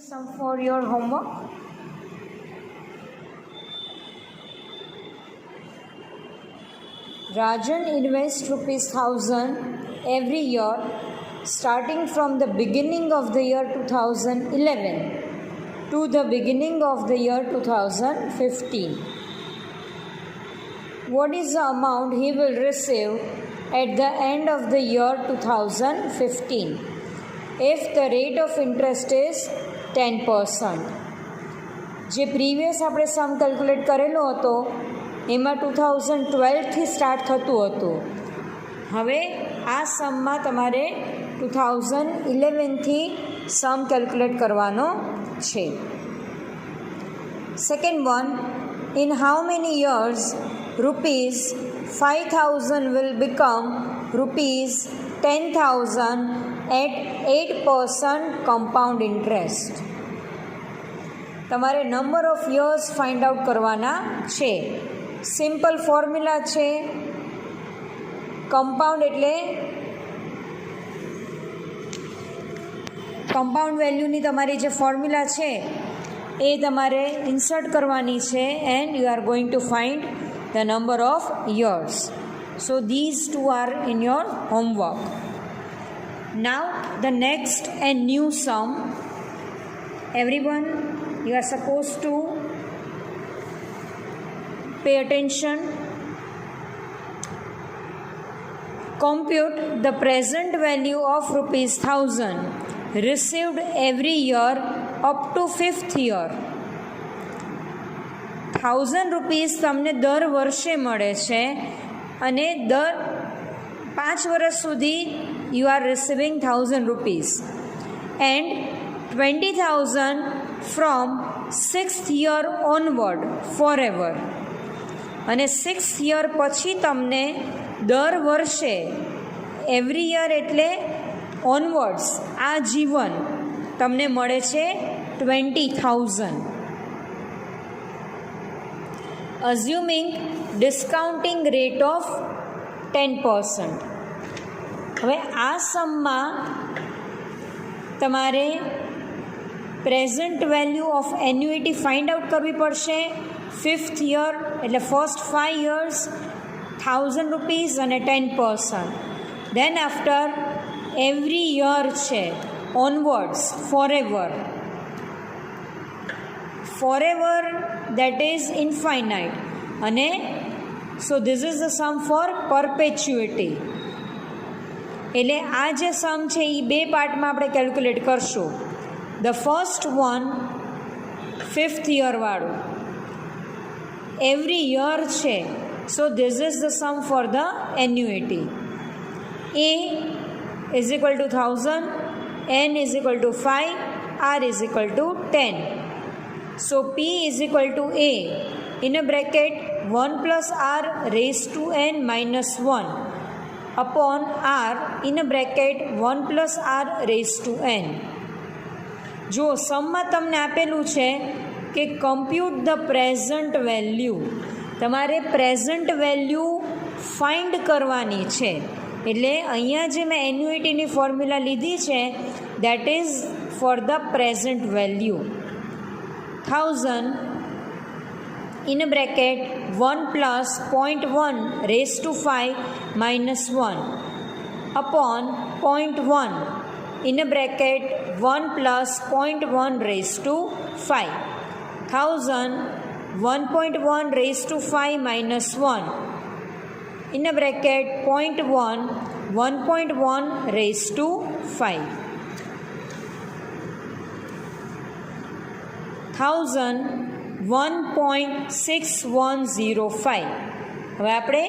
Some for your homework. Rajan invests ₹1,000 every year starting from the beginning of the year 2011 to the beginning of the year 2015. What is the amount he will receive at the end of the year 2015 if the rate of interest is 10%? જે previous આપણે સમ calculate કરેલો હતો એમાં 2012થી start થતું હતું. હવે આ સમમાં તમારે 2011થી સમ કેલ્ક્યુલેટ કરવાનો છે. Second one, in how many years ₹5,000 will become ₹10,000 at 8% compound interest? તમારે number of years find out કરવાના છે. સિમ્પલ ફોર્મ્યુલા છે. કમ્પાઉન્ડ એટલે કમ્પાઉન્ડ વેલ્યુની તમારી જે ફોર્મ્યુલા છે એ તમારે ઇન્સર્ટ કરવાની છે and you are going to find the number of years. So these two are in your homework. Now the next and new sum. Everyone, you are supposed to pay attention. Compute the present value of ₹1,000 received every year up to 5th year. ₹1,000 તમને દર વર્ષે મળે છે અને દર 5 વર્ષ સુધી you are receiving ₹1,000 and 20,000 from 6th year onward forever. અને 6th year પછી તમને દર વર્ષે એવરી યર એટલે ઓનવર્ડ્સ આ જીવન તમને મળે છે 20,000. અઝ્યુમિંગ ડિસ્કાઉન્ટિંગ રેટ ઓફ 10%. હવે આ સમમાં તમારે present value of annuity find out કરવી પડશે. 5th યર એટલે ફર્સ્ટ 5 years ₹1,000 અને 10%. દેન આફ્ટર એવરી યર છે onwards forever that is infinite. અને so this is the sum for perpetuity. એટલે આ જે સમ છે એ બે પાર્ટમાં આપણે કેલ્ક્યુલેટ કરશું. The first one 5th year વાળું every year છે. So this is the sum for the annuity. A is equal to 1,000, N is equal to 5, R is equal to 10. So P is equal to A in a bracket 1 plus R raised to N minus 1 upon R in a bracket 1 plus R raised to N. જો સમમાં તમને આપેલું છે કે compute the present value, તમારે present value find કરવાની છે. એટલે અહીંયા જે મેં એન્યુઇટીની ફોર્મ્યુલા લીધી છે that is for the present value. 1,000 in bracket 1 plus 0.1 raise to 5 minus 1 upon 0.1 in a bracket 1 plus 0.1 raised to 5. 1,000 1.1 raised to 5 minus 1 in a bracket 0.1 1.1 raised to 5. 1,000 1.6105. હવે આપણે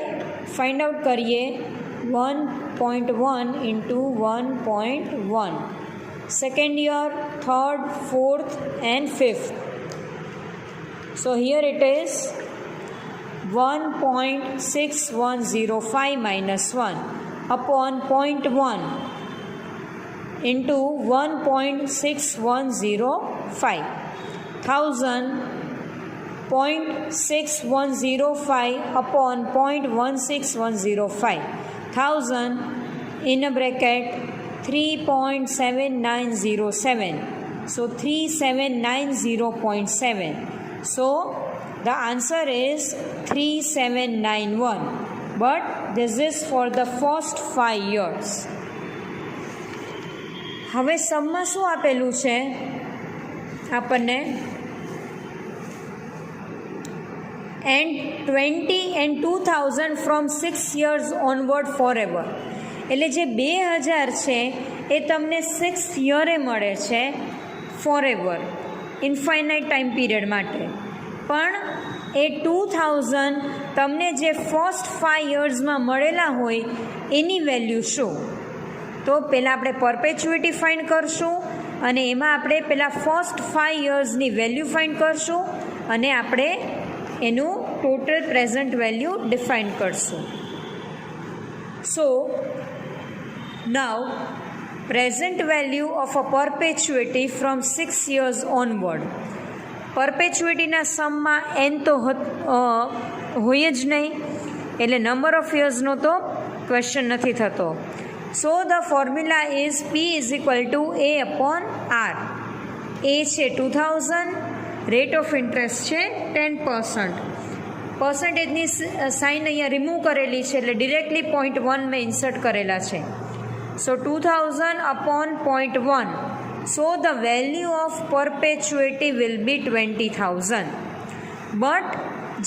ફાઇન્ડ આઉટ કરીએ 1.1 into 1.1. Second year, third, fourth and fifth. So here it is 1.6105 minus 1 upon 0.1 into 1.6105. 1,000 0.6105 upon 0.16105. 1,000 in a bracket 3.7907. So 3790.7. So the answer is 3791. But this is for the first 5 years. હવે સમમાં શું આપેલું છે આપણને? And 20 and 2000 from 6 years onward forever. એટલે જે 2000 છે એ તમને 6 યરે મળે છે ફોરએવર, ઇન્ફાઇનાઇટ ટાઈમ પીરિયડ માટે. પણ એ 2000 તમને જે ફર્સ્ટ 5 યર્સમાં મળેલા હોય એની વેલ્યુ શું? તો પહેલાં આપણે પરપેચ્યુઇટી ફાઇન્ડ કરશું અને એમાં આપણે પહેલાં ફર્સ્ટ 5 યર્સની વેલ્યુ ફાઇન્ડ કરશું અને આપણે એનું ટોટલ પ્રેઝન્ટ વેલ્યુ ડિફાઇન કરશું. So now present value of a perpetuity from 6 years onward. પરપેચ્યુઇટીના સમમાં એન તો હોય જ નહીં, એટલે નંબર ઓફ યર્સનો તો ક્વેશ્ચન નથી થતો. So the formula is P = A/R. એ છે 2000, રેટ ઓફ ઇન્ટરેસ્ટ છે 10%. પર્સન્ટેજની સાઇન અહીંયા રિમૂવ કરેલી છે એટલે ડિરેક્ટલી 0.1 મેં ઇન્સર્ટ કરેલા છે. સો 2000 upon 0.1. So the value of perpetuity will be 20,000. But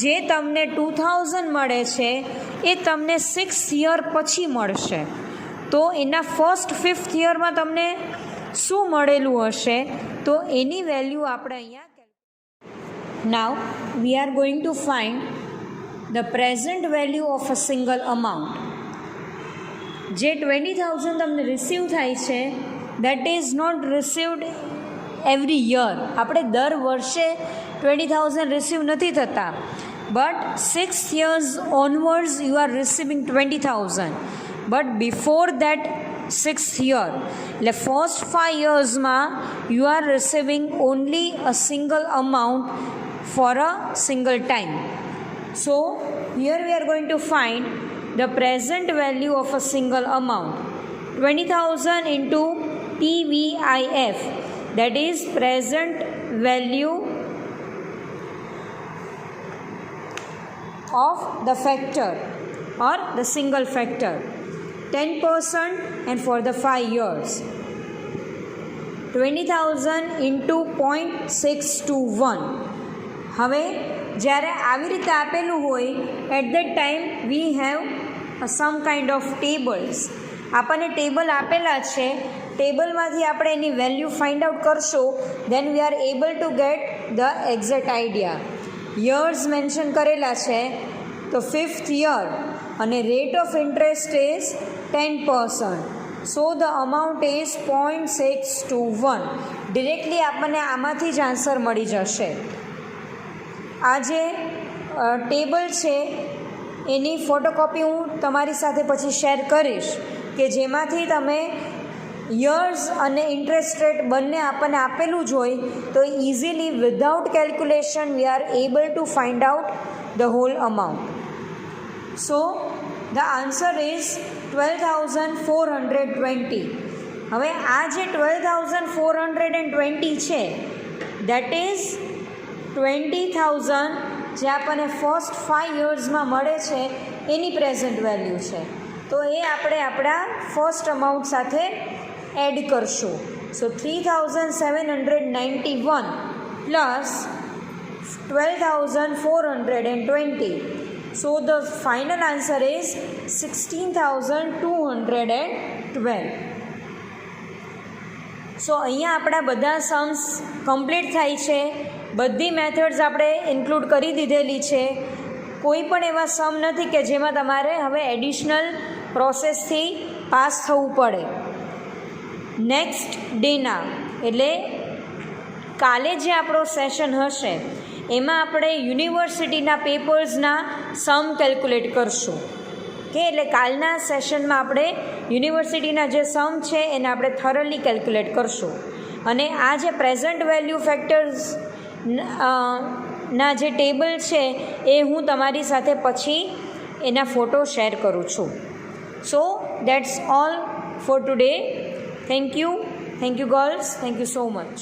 જે તમને 2000 મળે છે એ તમને 6 યર પછી મળશે. તો એના ફર્સ્ટ 5th યરમાં તમને શું મળેલું હશે તો એની વેલ્યુ આપણે અહીંયા. Now we are going to find the present value of a single amount. જે 20,000 તમને રિસીવ થાય છે that is not received every year. આપણે દર વર્ષે 20,000 રિસીવ નથી થતા, but 6 years onwards you are receiving 20,000. But before that 6th year, એટલે ફર્સ્ટ 5 yearsમાં you are receiving only a single amount for a single time. So here we are going to find the present value of a single amount. 20,000 into PVIF, that is present value of the factor or the single factor, 10% and for the 5 years. 20,000 into 0.621. હવે જ્યારે આવી રીતે આપેલું હોય at that time we have some kind of tables. આપણને table આપેલા છે, ટેબલમાંથી આપણે એની વેલ્યુ ફાઇન્ડ આઉટ કરશું, then we are able to get the exact idea. Years mention કરેલા છે તો 5th યર અને rate of interest is 10%. So the amount is 0.621. Directly આપણને આમાંથી જ આન્સર મળી જશે. આ જે ટેબલ છે એની ફોટોકોપી હું તમારી સાથે પછી શેર કરીશ કે જેમાંથી તમે યર્સ અને ઇન્ટરેસ્ટ રેટ બંને આપણને આપેલું જ હોય તો easily without calculation we are able to find out the whole amount. So the answer is 12,420. હવે આ જે 12,420 છે દેટ ઇઝ 20,000 જે આપણને ફર્સ્ટ 5 યર્સમાં મળે છે એની પ્રેઝન્ટ વેલ્યુ છે. તો એ આપણે આપણા ફર્સ્ટ અમાઉન્ટ સાથે એડ કરશું. સો 3,791 plus 12,420. So the final answer is 16,212. સો અહીંયા આપણા બધા સમ્સ કમ્પ્લીટ થાય છે. બધી મેથડ્સ આપણે ઇન્ક્લુડ કરી દીધેલી છે. કોઈ પણ એવા સમ નથી કે જેમાં તમારે હવે એડિશનલ પ્રોસેસથી પાસ થવું પડે. નેક્સ્ટ ડેના એટલે કાલે જે આપણો સેશન હશે એમાં આપણે યુનિવર્સિટીના પેપર્સના સમ કેલ્ક્યુલેટ કરશું. કે એટલે કાલના સેશનમાં આપણે યુનિવર્સિટીના જે સમ છે એને આપણે થરલી કેલ્ક્યુલેટ કરશું. અને આ જે પ્રેઝન્ટ વેલ્યુ ફેક્ટર્સ ના જે ટેબલ છે એ હું તમારી સાથે પછી એના ફોટો શેર કરું છું. સો that's all four today. Thank you girls. Thank you so much.